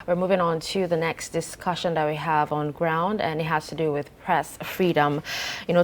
We're moving on to the next discussion that we have on ground, and it has to do with press freedom.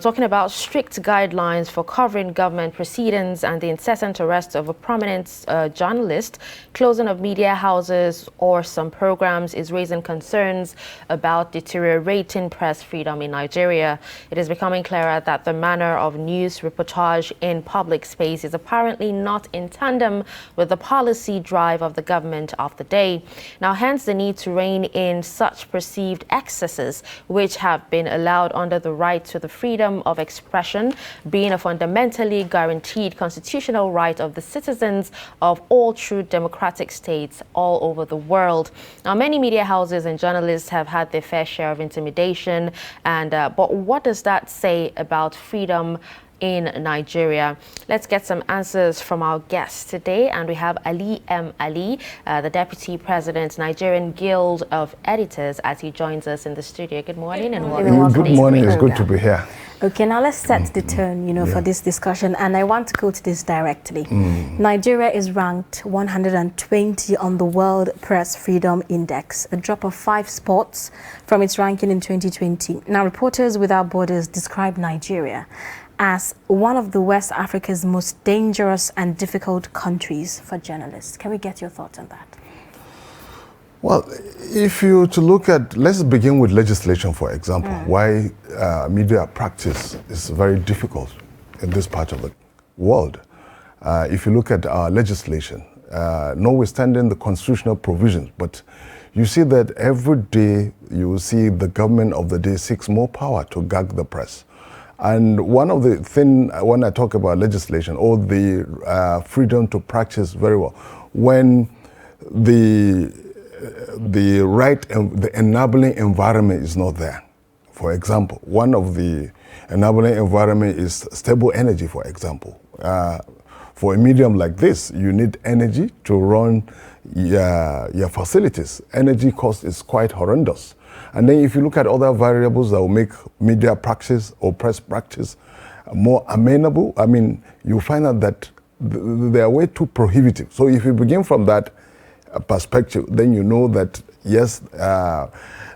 Talking about strict guidelines for covering government proceedings and the incessant arrest of a prominent journalist, closing of media houses or some programs is raising concerns about deteriorating press freedom in Nigeria. It is becoming clearer that the manner of news reportage in public space is apparently not in tandem with the policy drive of the government of the day. Now, hence the need to rein in such perceived excesses which have been allowed under the right to the freedom of expression, being a fundamentally guaranteed constitutional right of the citizens of all true democratic states all over the world. Now, many media houses and journalists have had their fair share of intimidation, but what does that say about freedom in Nigeria? Let's get some answers from our guests today, and we have Ali M. Ali, the Deputy President, Nigerian Guild of Editors, as he joins us in the studio. Good morning and welcome. Good morning. It's good to be here. Okay, now let's set the tone, for this discussion, and I want to go to this directly. Nigeria is ranked 120 on the World Press Freedom Index, a drop of 5 spots from its ranking in 2020. Now, Reporters Without Borders describe Nigeria as one of the West Africa's most dangerous and difficult countries for journalists. Can we get your thoughts on that? Well, if you to look at, let's begin with legislation, for example, why media practice is very difficult in this part of the world. If you look at our legislation, notwithstanding the constitutional provisions, but you see that every day you will see the government of the day seeks more power to gag the press. And one of the things, when I talk about legislation or the freedom to practice very well, when the right and the enabling environment is not there. For example, one of the enabling environment is stable energy, for example. For a medium like this, you need energy to run your facilities. Energy cost is quite horrendous. And then if you look at other variables that will make media practice or press practice more amenable, I mean, you find out that they are way too prohibitive. So if you begin from that perspective, then you know that, yes,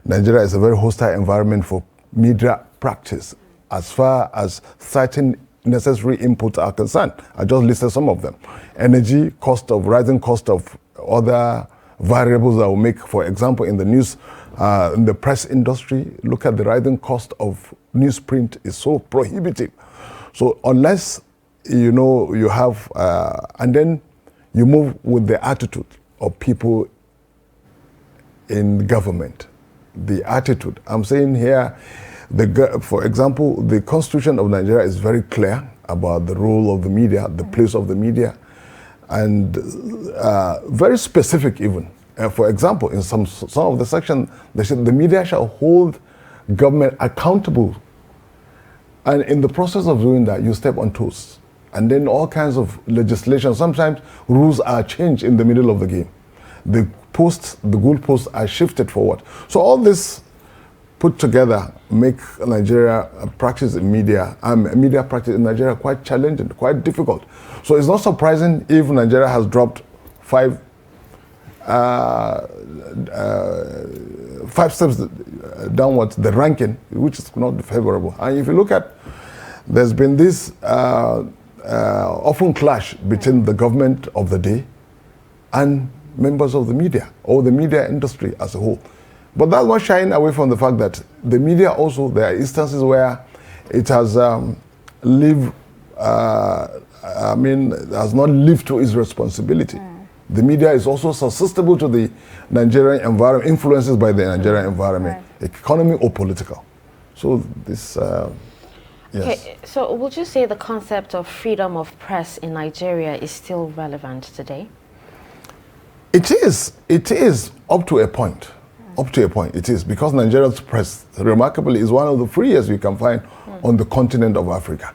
Nigeria is a very hostile environment for media practice as far as certain necessary inputs are concerned. I just listed some of them. Energy, rising cost of other variables that will make, for example, in the news, in the press industry, look at the rising cost of newsprint is so prohibitive. So unless, you have, and then you move with the attitude of people in government, the attitude. I'm saying here, for example, the Constitution of Nigeria is very clear about the role of the media, the place of the media, and very specific even. For example, in some of the sections, they said the media shall hold government accountable. And in the process of doing that, you step on toes. And then all kinds of legislation, sometimes rules are changed in the middle of the game. The goalposts are shifted forward. So all this put together make Nigeria practice in media practice in Nigeria quite challenging, quite difficult. So it's not surprising if Nigeria has dropped 5 steps downwards, the ranking, which is not favorable. And if you look at, there's been this often clash between the government of the day and members of the media, or the media industry as a whole. But that's not shying away from the fact that the media also, there are instances where it has has not lived to its responsibility. The media is also susceptible to the Nigerian environment, influences by the Nigerian environment, economic or political. So this, yes. Okay, so would you say the concept of freedom of press in Nigeria is still relevant today? It is up to a point. Up to a point, it is, because Nigeria's press, remarkably, is one of the freest you can find on the continent of Africa.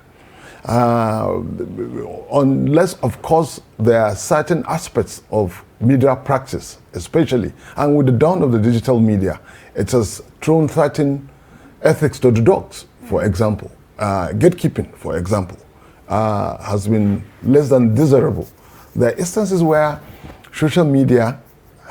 Unless, of course, there are certain aspects of media practice, especially, and with the dawn of the digital media, it has thrown certain ethics to the dogs, for example. Gatekeeping, for example, has been less than desirable. There are instances where social media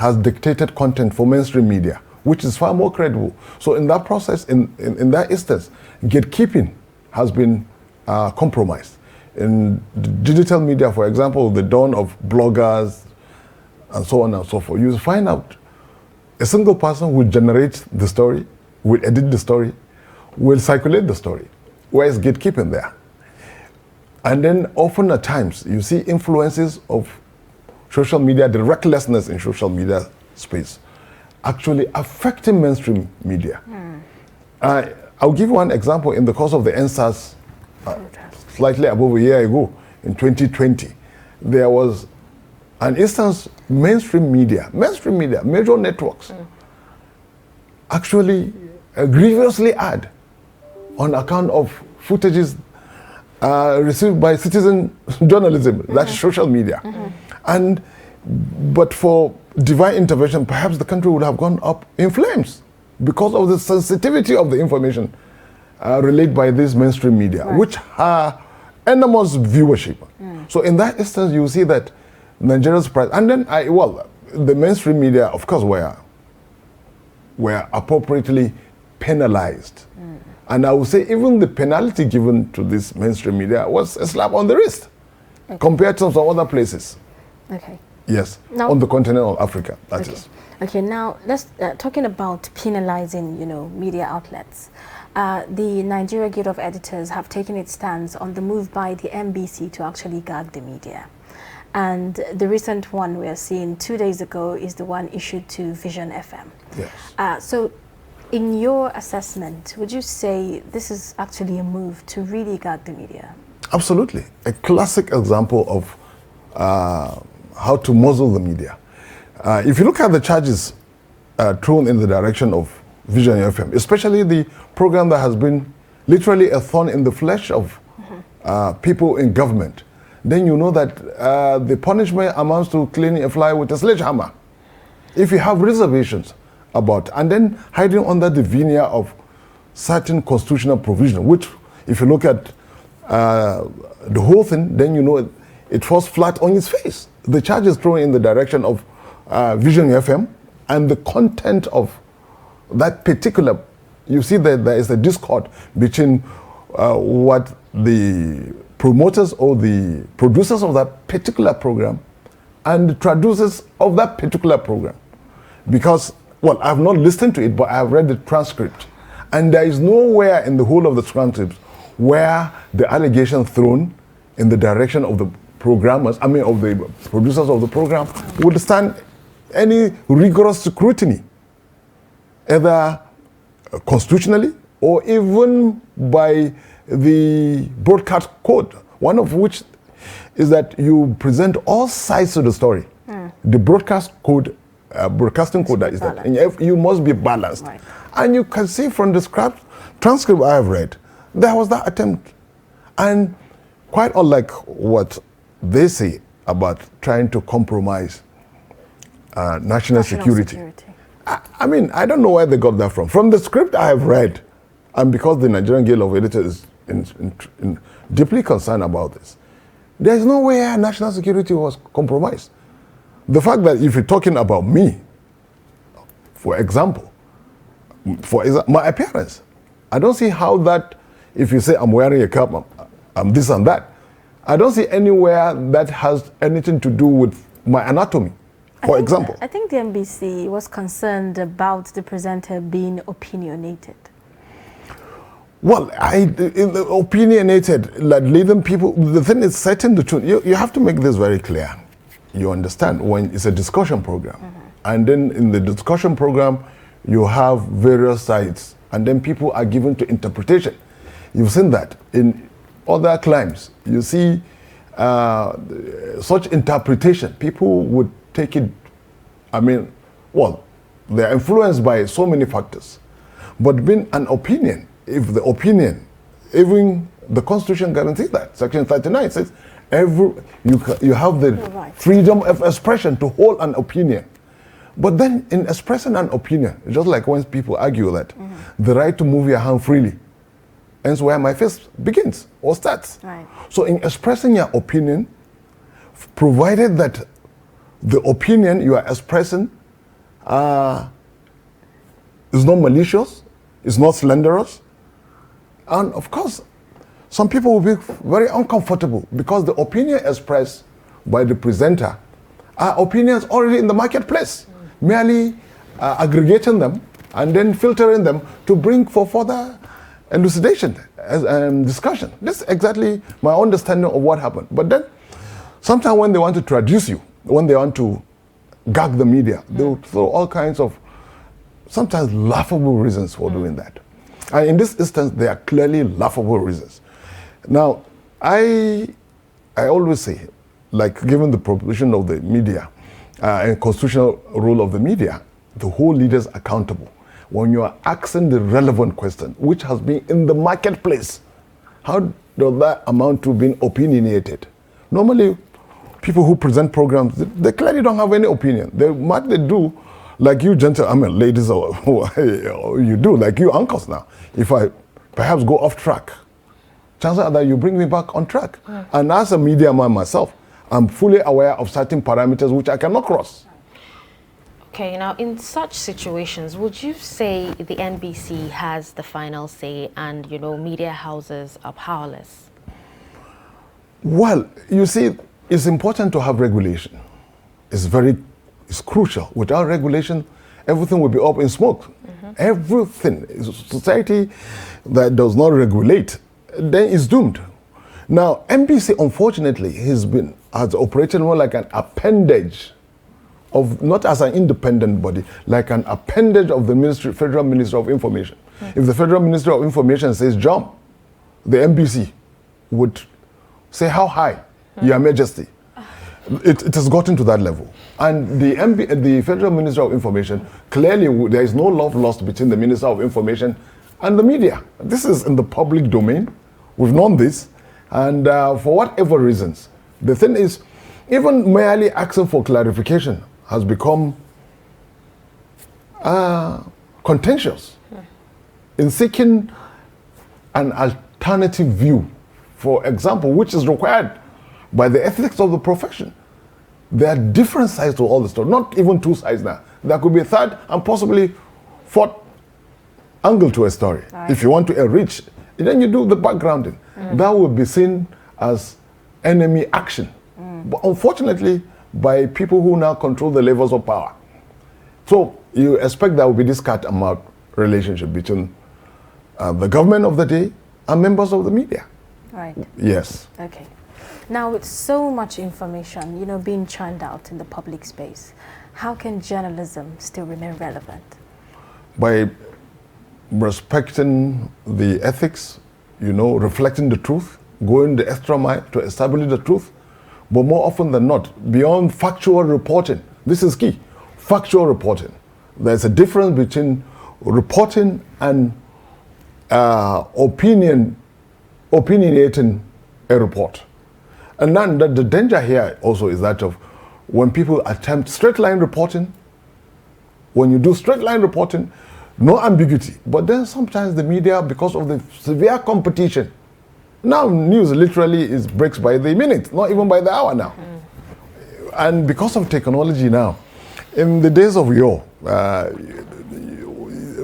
has dictated content for mainstream media, which is far more credible. So in that process, in that instance, gatekeeping has been compromised. In digital media, for example, the dawn of bloggers and so on and so forth, you find out a single person will generate the story, will edit the story, will circulate the story. Where is gatekeeping there? And then often at times, you see influences of social media, the recklessness in social media space, actually affecting mainstream media. I'll give you one example. In the course of the NSAS, slightly above a year ago, in 2020, there was an instance, mainstream media, major networks, actually grievously ad on account of footages received by citizen journalism, that's social media. But for divine intervention, perhaps the country would have gone up in flames because of the sensitivity of the information relayed by this mainstream media, which are enormous viewership. So in that instance, you see that Nigeria's price, and then the mainstream media, of course, were appropriately penalized. And I would say even the penalty given to this mainstream media was a slap on the wrist compared to some other places. Okay. Yes, now, on the continent of Africa, that is. Okay, now let's talking about penalizing, media outlets. The Nigeria Guild of Editors have taken its stance on the move by the MBC to actually gag the media. And the recent one we are seeing 2 days ago is the one issued to Vision FM. Yes. So in your assessment, would you say this is actually a move to really gag the media? Absolutely. A classic example of how to muzzle the media. If you look at the charges thrown in the direction of Vision FM, especially the program that has been literally a thorn in the flesh of people in government, then you know that the punishment amounts to cleaning a fly with a sledgehammer. If you have reservations about, and then hiding under the veneer of certain constitutional provision, which if you look at the whole thing, then you know it falls flat on its face. The charges thrown in the direction of Vision FM and the content of that particular, you see that there is a discord between what the promoters or the producers of that particular program and the traducers of that particular program. Because, well, I've not listened to it, but I've read the transcript. And there is nowhere in the whole of the transcript where the allegation thrown in the direction of the programmers, of the producers of the program, would stand any rigorous scrutiny, either constitutionally or even by the broadcast code, one of which is that you present all sides of the story. The broadcast code, broadcasting code, that is that, and you must be balanced. Right. And you can see from the transcript I have read, there was that attempt. And quite unlike what they say about trying to compromise national security. I don't know where they got that from. From the script I have read, and because the Nigerian Guild of Editors is deeply concerned about this, there is no way national security was compromised. The fact that if you're talking about me, for example, my appearance, I don't see how that, if you say I'm wearing a cap, I'm this and that, I don't see anywhere that has anything to do with my anatomy, for example. I think the NBC was concerned about the presenter being opinionated. Well, opinionated, like leading people, the thing is setting the tune. You have to make this very clear. You understand, when it's a discussion program, and then in the discussion program, you have various sides, and then people are given to interpretation. You've seen that in other climes. You see such interpretation. People would take it, they're influenced by so many factors. But being an opinion, if the opinion, even the Constitution guarantees that. Section 39 says you have the freedom of expression to hold an opinion. But then in expressing an opinion, just like when people argue that the right to move your hand freely ends where my face begins or starts. Right. So in expressing your opinion, provided that the opinion you are expressing It's not malicious. It's not slanderous. And of course, some people will be very uncomfortable because the opinion expressed by the presenter are opinions already in the marketplace, merely aggregating them and then filtering them to bring for further elucidation and discussion. This is exactly my understanding of what happened. But then, sometimes when they want to traduce you, when they want to gag the media, they will throw all kinds of sometimes laughable reasons for doing that. And in this instance, there are clearly laughable reasons. Now, I always say, like given the proposition of the media and constitutional role of the media, the whole leader's accountable. When you are asking the relevant question, which has been in the marketplace, how does that amount to being opinionated? Normally, people who present programs, they clearly don't have any opinion. What they do, like you gentlemen, ladies, or you do, like you uncles now. If I perhaps go off track, chances are that you bring me back on track. And as a media man myself, I'm fully aware of certain parameters which I cannot cross. Okay, now in such situations, would you say the NBC has the final say and, media houses are powerless? Well, you see, it's important to have regulation. It's crucial. Without regulation, everything will be up in smoke. Everything. Society that does not regulate, then is doomed. Now, NBC, unfortunately, has operated more like an appendage of, not as an independent body, like an appendage of the Federal Ministry of Information. If the Federal Ministry of Information says jump, the NBC would say, how high, Your Majesty? It has gotten to that level. And the Federal Ministry of Information, clearly there is no love lost between the Minister of Information and the media. This is in the public domain. We've known this. And for whatever reasons, the thing is, even merely asking for clarification has become contentious in seeking an alternative view, for example, which is required by the ethics of the profession. There are different sides to all the story, not even two sides now. There could be a third and possibly fourth angle to a story. Right. If you want to enrich, then you do the backgrounding. That would be seen as enemy action. But unfortunately, by people who now control the levels of power. So you expect there will be this cat and mouse relationship between the government of the day and members of the media. Right. Yes. Okay. Now, with so much information, being churned out in the public space, how can journalism still remain relevant? By respecting the ethics, reflecting the truth, going the extra mile to establish the truth, but more often than not, beyond factual reporting. This is key. Factual reporting. There's a difference between reporting and opinionating a report. And then the danger here also is that of when people attempt straight line reporting, when you do straight line reporting, no ambiguity. But then sometimes the media, because of the severe competition, now news literally breaks by the minute, not even by the hour now. And because of technology now, in the days of yore,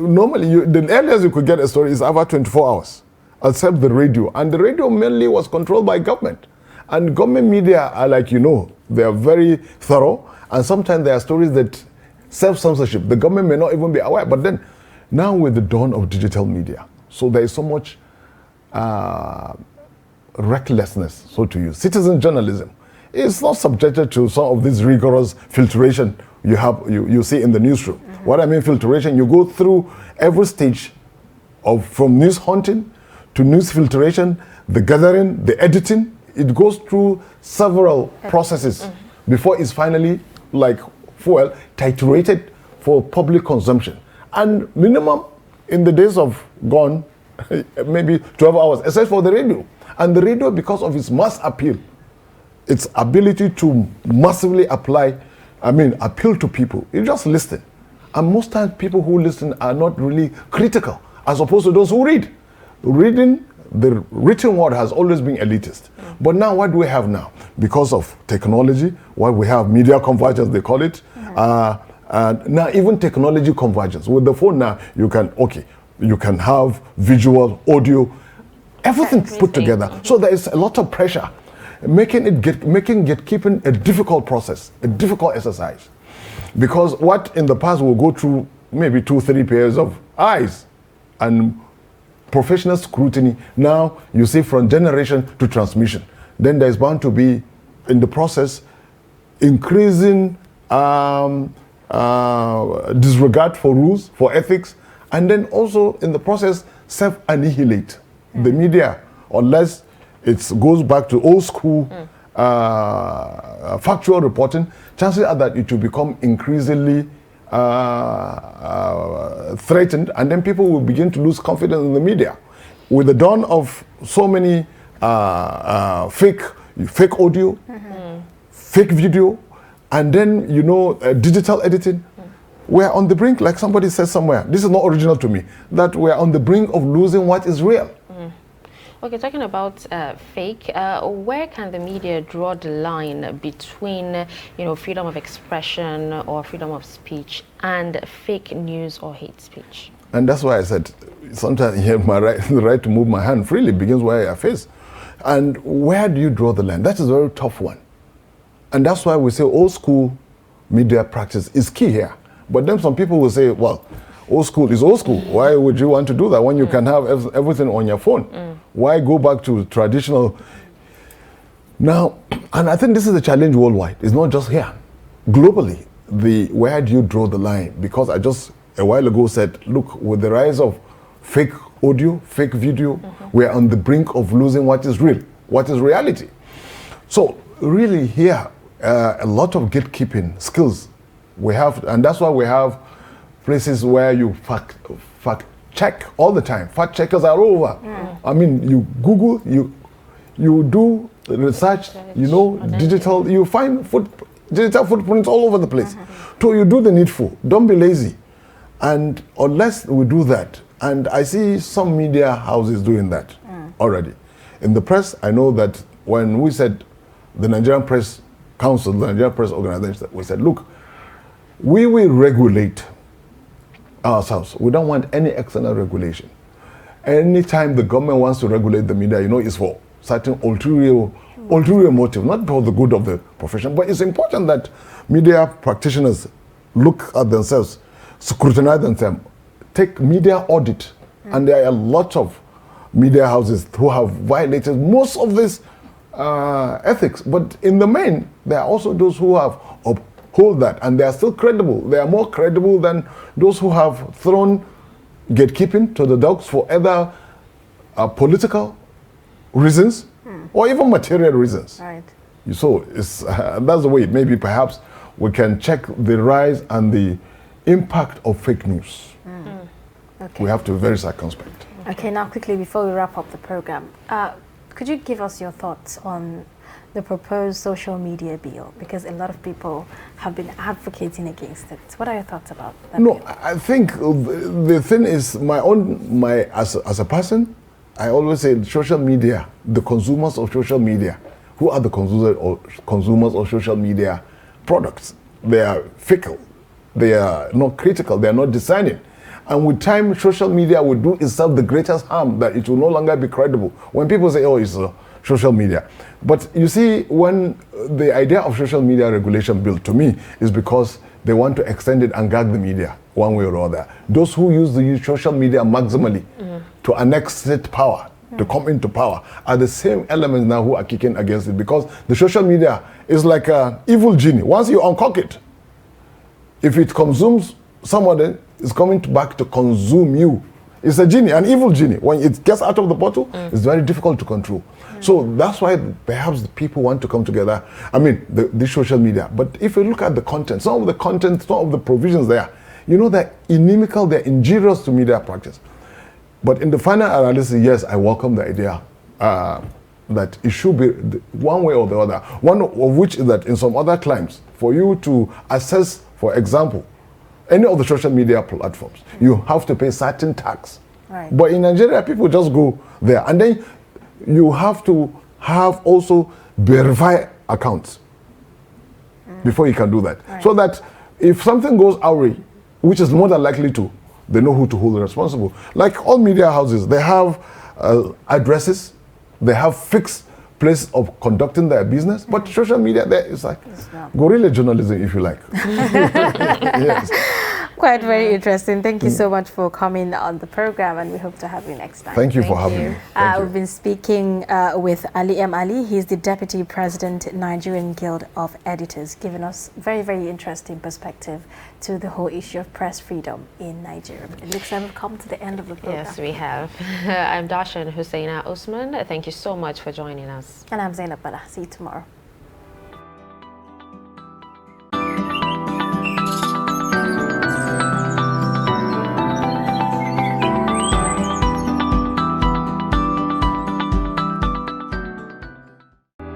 normally the earliest you could get a story is over 24 hours, except the radio. And the radio mainly was controlled by government. And government media are like, they are very thorough. And sometimes there are stories that self-censorship. The government may not even be aware. But then now with the dawn of digital media, so there is so much recklessness, so to use. Citizen journalism is not subjected to some of this rigorous filtration you see in the newsroom. What I mean filtration, you go through every stage from news hunting to news filtration, the gathering, the editing. It goes through several processes before it's finally, like fuel, titurated for public consumption. And minimum in the days of gone, maybe 12 hours, except for the radio. And the radio, because of its mass appeal, its ability to massively appeal to people, you just listen. And most times people who listen are not really critical, as opposed to those who read. Reading, the written word has always been elitist. But now what do we have now? Because of technology, what we have, media convergence they call it, And now even technology convergence. With the phone now, you can have visual, audio, everything put together. So there is a lot of pressure, making gatekeeping a difficult process, a difficult exercise. Because what in the past will go through maybe 2-3 pairs of eyes and professional scrutiny, now you see from generation to transmission. Then there's bound to be, in the process, increasing disregard for rules, for ethics, and then also in the process self-annihilate the media, unless it goes back to old school factual reporting. Chances are that it will become increasingly threatened, and then people will begin to lose confidence in the media. With the dawn of so many fake audio, fake video, and then digital editing, we're on the brink, like somebody said somewhere, this is not original to me, that we're on the brink of losing what is real. Okay, talking about fake, where can the media draw the line between, freedom of expression or freedom of speech and fake news or hate speech? And that's why I said, sometimes the right to move my hand freely begins where I face. And where do you draw the line? That is a very tough one. And that's why we say old school media practice is key here. But then some people will say, well, old school is old school. Why would you want to do that when you can have everything on your phone? Why go back to traditional? Now, and I think this is a challenge worldwide. It's not just here. Globally, where do you draw the line? Because I just a while ago said, look, with the rise of fake audio, fake video, we're on the brink of losing what is real, what is reality. So really here, a lot of gatekeeping skills we have, and that's why we have places where you fact check all the time. Fact checkers are over. I mean, you Google, you do research, digital, you find digital footprints all over the place. So you do the needful. Don't be lazy. And unless we do that, and I see some media houses doing that already. In the press, I know that when we said the Nigerian Press Council, the Nigerian Press Organization, we said, look, we will regulate ourselves. We don't want any external regulation. Anytime the government wants to regulate the media, it's for certain ulterior motive, not for the good of the profession. But it's important that media practitioners look at themselves, scrutinize themselves, take media audit. And there are a lot of media houses who have violated most of this ethics. But in the main, there are also those who have uphold that, and they are still credible. They are more credible than those who have thrown gatekeeping to the dogs for either political reasons or even material reasons. Right. So that's the way. Maybe perhaps we can check the rise and the impact of fake news. Okay. We have to be very circumspect. Okay, now quickly before we wrap up the program, could you give us your thoughts on the proposed social media bill? Because a lot of people have been advocating against it. What are your thoughts about that bill? I think the thing is as a person, I always say social media, the consumers of social media, who are the consumers of social media products? They are fickle. They are not critical. They are not discerning. And with time, social media will do itself the greatest harm, that it will no longer be credible. When people say, oh, it's social media. But you see, when the idea of social media regulation bill, to me, is because they want to extend it and gag the media one way or other. Those who use the social media maximally to annex state power, to come into power, are the same elements now who are kicking against it, because the social media is like an evil genie. Once you uncork it, if it consumes somebody, it's coming back to consume you. It's a genie, an evil genie. When it gets out of the bottle, it's very difficult to control. So that's why perhaps the people want to come together. I mean, the social media. But if you look at the content, some of the content, some of the provisions there, they're inimical, they're injurious to media practice. But in the final analysis, yes, I welcome the idea that it should be one way or the other. One of which is that in some other climes, for you to access, for example, any of the social media platforms, you have to pay certain tax. Right. But in Nigeria, people just go there. And then you have to have also verify accounts before you can do that. Right. So that if something goes awry, which is more than likely to, they know who to hold responsible. Like all media houses, they have addresses, they have fixed place of conducting their business, but social media there is like guerrilla journalism, if you like. Yes. Quite very interesting. Thank you so much for coming on the program, and we hope to have you next time. Thank you for having me. We've been speaking with Ali M. Ali. He's the Deputy President, Nigerian Guild of Editors, giving us very, very interesting perspective to the whole issue of press freedom in Nigeria. It looks like we've come to the end of the program. Yes, we have. I'm Darshan Husseina Usman. Thank you so much for joining us. And I'm Zainab Bala. See you tomorrow.